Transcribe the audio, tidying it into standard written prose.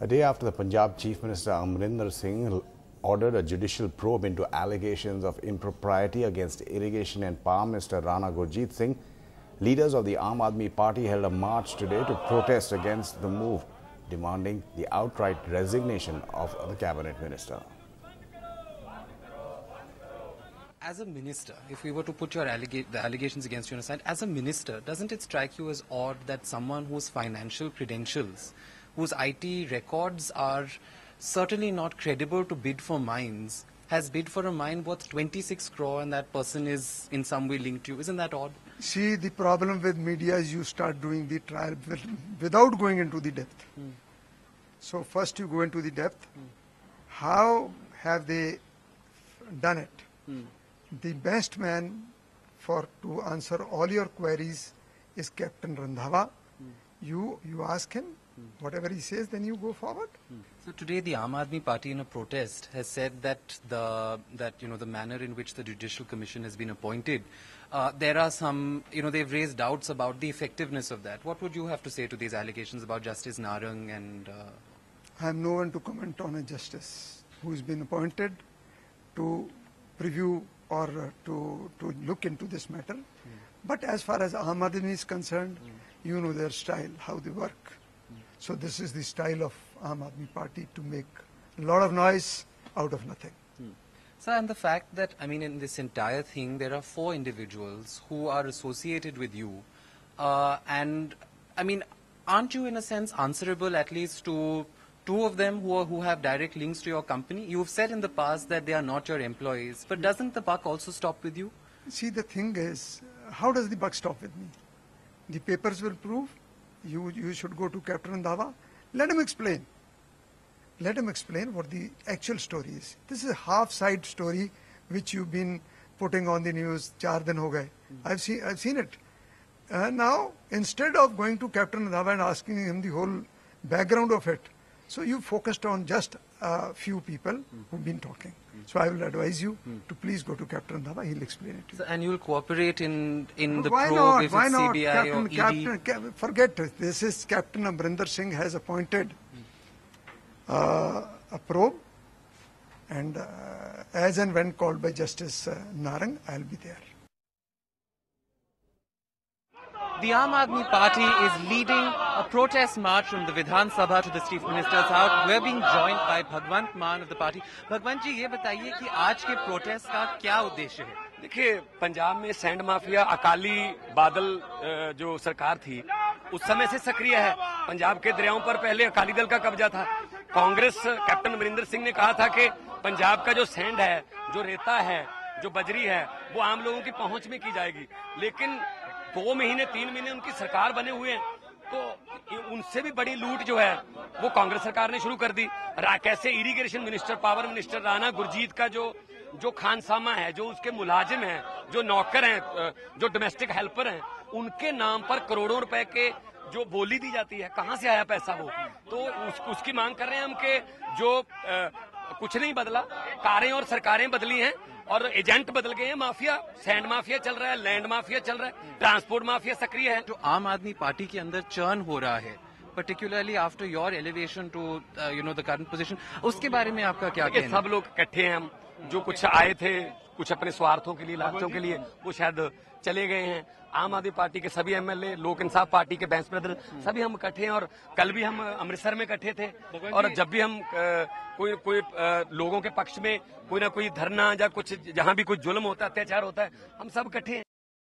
A day after the Punjab Chief Minister Amrinder Singh ordered a judicial probe into allegations of impropriety against Irrigation and Power Minister Rana Gurjeet Singh, leaders of the Aam Aadmi Party held a march today to protest against the move, demanding the outright resignation of the cabinet minister. As a minister, if we were to put the allegations against you aside, as a minister, doesn't it strike you as odd that someone whose financial credentials, whose IT records are certainly not credible to bid for mines, has bid for a mine worth 26 crore and that person is in some way linked to you? Isn't that odd? See, the problem with media is you start doing the trial without going into the depth. So first you go into the depth. How have they done it? The best man to answer all your queries is Captain Randhawa. You ask him, whatever he says, then you go forward. So today the Aam Aadmi Party in a protest has said that the manner in which the Judicial Commission has been appointed, there are some, they've raised doubts about the effectiveness of that. What would you have to say to these allegations about Justice Narang and... I am no one to comment on a justice who has been appointed to preview or to look into this matter. But as far as Aam Aadmi is concerned, you know their style, how they work. So this is the style of Aam Aadmi Party, to make a lot of noise out of nothing. Sir, and the fact that, in this entire thing, there are 4 individuals who are associated with you. Aren't you in a sense answerable at least to 2 of them who have direct links to your company? You've said in the past that they are not your employees, but doesn't the buck also stop with you? See, the thing is, how does the buck stop with me? The papers will prove. You should go to Captain Randhawa. Let him explain. Let him explain what the actual story is. This is a half-side story which you've been putting on the news. 4 din ho gaye. I've seen it. Now, instead of going to Captain Randhawa and asking him the whole background of it, so you focused on just a few people who've been talking. So I will advise you to please go to Captain Randhawa. He'll explain it to you. So, and you'll cooperate in the why probe not? if Why it's not? CBI or ED? Forget it. This is Captain Amrinder Singh has appointed a probe, and as and when called by Justice Narang, I'll be there. The Aam Aadmi Party is leading a protest march from the Vidhan Sabha to the Chief Minister's house. We're being joined by Bhagwant Maan of the party. Bhagwant ji, ये बताइए कि आज के protest का क्या उद्देश्य है? देखिए, पंजाब में सैंड माफिया, अकाली बादल जो सरकार थी, उस समय से सक्रिय है। पंजाब के दरियाओं पर पहले अकाली दल का कब्जा था। कांग्रेस कैप्टन अमरिंदर सिंह ने कहा था कि पंजाब का जो सैंड है, जो रेता है, जो बजरी है, वो आम लोगों की पहुंच में की जाएगी। लेकिन 2 महीने 3 महीने उनकी सरकार बने हुए हैं, तो उनसे भी बड़ी लूट जो है वो कांग्रेस सरकार ने शुरू कर दी। कैसे irrigation minister, power minister Rana Gurjeet का जो खानसामा है, जो उसके मुलाजिम हैं, जो नौकर हैं, जो डोमेस्टिक हेल्पर हैं, उनके नाम पर करोड़ों रुपए के जो बोली दी जाती है, कहां से आया पैसा वो? तो उसकी मांग कर रहे हैं हम कि जो कुछ नहीं बदला, कारें और सरकारें बदली हैं और एजेंट बदल गए हैं। माफिया, सैंड माफिया चल रहा है, लैंड माफिया चल रहा है, ट्रांसपोर्ट माफिया सक्रिय है। जो आम आदमी पार्टी के अंदर चर्न हो रहा है, particularly after your elevation to the current position, उसके बारे में आपका क्या कहना है? सब लोग इकट्ठे हैं, हम जो कुछ आए थे कुछ अपने स्वार्थों के लिए, लालचों के लिए, वो शायद चले गए हैं। आम आदमी पार्टी के सभी एमएलए, लोक इंसाफ पार्टी के बैंस ब्रदर, सभी हम इकट्ठे हैं। और कल भी हम अमृतसर में इकट्ठे थे, और जब भी हम कोई लोगों के पक्ष में कोई ना कोई धरना या कुछ, जहां भी कोई जुल्म होता है, अत्याचार होता है, हम सब इकट्ठे हैं।